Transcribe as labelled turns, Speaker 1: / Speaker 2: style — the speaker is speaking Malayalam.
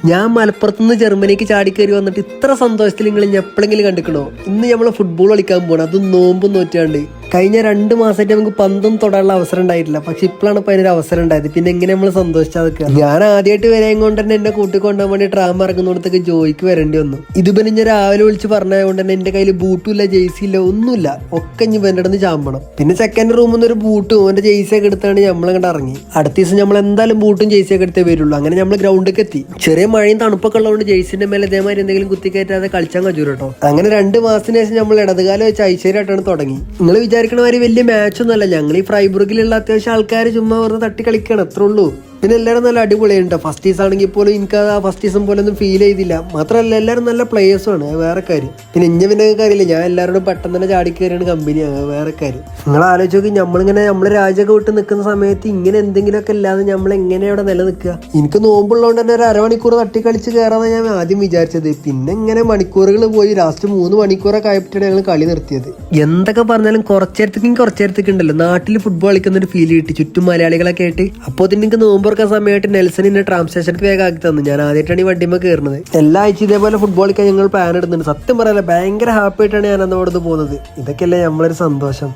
Speaker 1: ഞാൻ മലപ്പുറത്തുനിന്ന് ജർമ്മനിക്ക് ചാടിക്കയറി വന്നിട്ട് ഇത്ര സന്തോഷത്തിൽ നിങ്ങൾ എപ്പോഴെങ്കിലും കണ്ടിക്കണോ? ഇന്ന് നമ്മൾ ഫുട്ബോൾ കളിക്കാൻ പോകണം, അതും നോമ്പും നോറ്റാണ്ട്. കഴിഞ്ഞ 2 മാസമായിട്ട് നമുക്ക് പന്തും തൊടാനുള്ള അവസരം ഉണ്ടായിട്ടില്ല. പക്ഷെ ഇപ്പോഴാണ് ഇപ്പൊ അതിനൊരു അവസരം ഉണ്ടായത്. പിന്നെ എങ്ങനെ നമ്മൾ സന്തോഷിച്ചാൽ നിൽക്കുക? ഞാൻ ആദ്യമായിട്ട് വരാൻ കൊണ്ട് തന്നെ എന്നെ കൂട്ടിക്കൊണ്ടാൻ വേണ്ടി ട്രാം ഇറങ്ങുന്നിടത്തേക്ക് ജോയിക്ക് വരേണ്ടി വന്നു. ഇതിപ്പോ ഞാൻ രാവിലെ വിളിച്ച് പറഞ്ഞതുകൊണ്ട് തന്നെ എന്റെ കയ്യിൽ ബൂട്ടും ഇല്ല, ജെയ്സി ഇല്ല, ഒന്നുമില്ല. ഒക്കെ ഇനി എൻ്റെ അടുത്ത് ചാമ്പണം. പിന്നെ സെക്കൻഡ് റൂമിൽ നിന്ന് ഒരു ബൂട്ടും അവന്റെ ജെയ്സിയൊക്കെ എടുത്താണ് നമ്മളങ്ങോട്ട് ഇറങ്ങി. അടുത്ത ദിവസം നമ്മൾ എന്തായാലും ബൂട്ടും ജെയ്സിയൊക്കെ എടുത്തേ വരുള്ളൂ. അങ്ങനെ നമ്മൾ ഗ്രൗണ്ടിലേക്ക് എത്തി. ചെറിയ മഴയും തണുപ്പൊക്കെ ഉള്ളതുകൊണ്ട് ജെയ്സിന്റെ മേലെ ഇതേമാതിരി എന്തെങ്കിലും കുത്തിക്കയറ്റാതെ കളിച്ചാൽ കഴിച്ചു കേട്ടോ. അങ്ങനെ 2 മാസത്തിന് ശേഷം നമ്മൾ ഇടതുകാലം വെച്ച് ഐശ്വര്യമായിട്ടാണ് തുടങ്ങി. നിങ്ങൾ വിചാരിക്കണ മാതിരി വലിയ മാച്ചൊന്നും അല്ല. ഞങ്ങൾ ഈ ഫ്രൈബുർഗിലുള്ള അത്യാവശ്യം ആൾക്കാർ ചുമ്മാ വെറുതെ തട്ടി കളിക്കണം, അത്രേ ഉള്ളൂ. പിന്നെ എല്ലാവരും നല്ല അടിപൊളിയുണ്ട്. ഫസ്റ്റ് സീസൺ ആണെങ്കിൽ പോലും എനിക്ക് ആ ഫസ്റ്റ് സീസൺ പോലെ ഒന്നും ഫീൽ ചെയ്തില്ല. മാത്രമല്ല എല്ലാവരും നല്ല പ്ലേയേഴ്സും ആണ്, വേറെ കാര്യം. പിന്നെ പിന്നെ കാര്യമില്ല, ഞാൻ എല്ലാവരോടും പെട്ടെന്ന് തന്നെ ചാടിക്കയറിയാണ് കമ്പനിയാണ്, വേറെ കാര്യം. നിങ്ങൾ ആലോചിച്ച് നോക്കി, നമ്മളിങ്ങനെ നമ്മളെ രാജ്യമൊക്കെ വിട്ട് നിൽക്കുന്ന സമയത്ത് ഇങ്ങനെ എന്തെങ്കിലുമൊക്കെ ഇല്ലാതെ നമ്മൾ എങ്ങനെയാണ് അവിടെ നിലനിൽക്കുക? എനിക്ക് നോമ്പുള്ളതുകൊണ്ട് തന്നെ ഒരു അരമണിക്കൂർ തട്ടിക്കളിച്ച് കയറാമെന്ന് ഞാൻ ആദ്യം വിചാരിച്ചത്. പിന്നെ ഇങ്ങനെ മണിക്കൂറുകൾ പോയി ലാസ്റ്റ് 3 മണിക്കൂറൊക്കെ ആയപ്പോഴാണ് ഞങ്ങൾ കളി നിർത്തിയത്. എന്തൊക്കെ പറഞ്ഞാലും കുറച്ചേരത്തേക്ക് ഉണ്ടല്ലോ നാട്ടിൽ ഫുട്ബോൾ കളിക്കുന്ന ഒരു ഫീൽ കിട്ടി, ചുറ്റും മലയാളികളൊക്കെ ആയിട്ട്. അപ്പോൾ എനിക്ക് നോമ്പ് സമയമായിട്ട് നെൽസൺ എന്നെ ട്രാം സ്റ്റേഷനിലേക്ക് വേഗം ആക്കി തന്നു. ഞാൻ ആദ്യമായിട്ടാണ് ഈ വണ്ടിമ്മ കയറുന്നത്. എല്ലാ ആഴ്ച ഇതേപോലെ ഫുട്ബോൾ കളിക്കാൻ ഞങ്ങൾ പ്ലാൻ ഇടുന്നുണ്ട്. സത്യം പറയാല്ല, ഭയങ്കര ഹാപ്പി ആയിട്ടാണ് ഞാൻ അന്ന് അവിടെ പോകുന്നത്. ഇതൊക്കെയല്ലേ നമ്മളൊരു സന്തോഷം.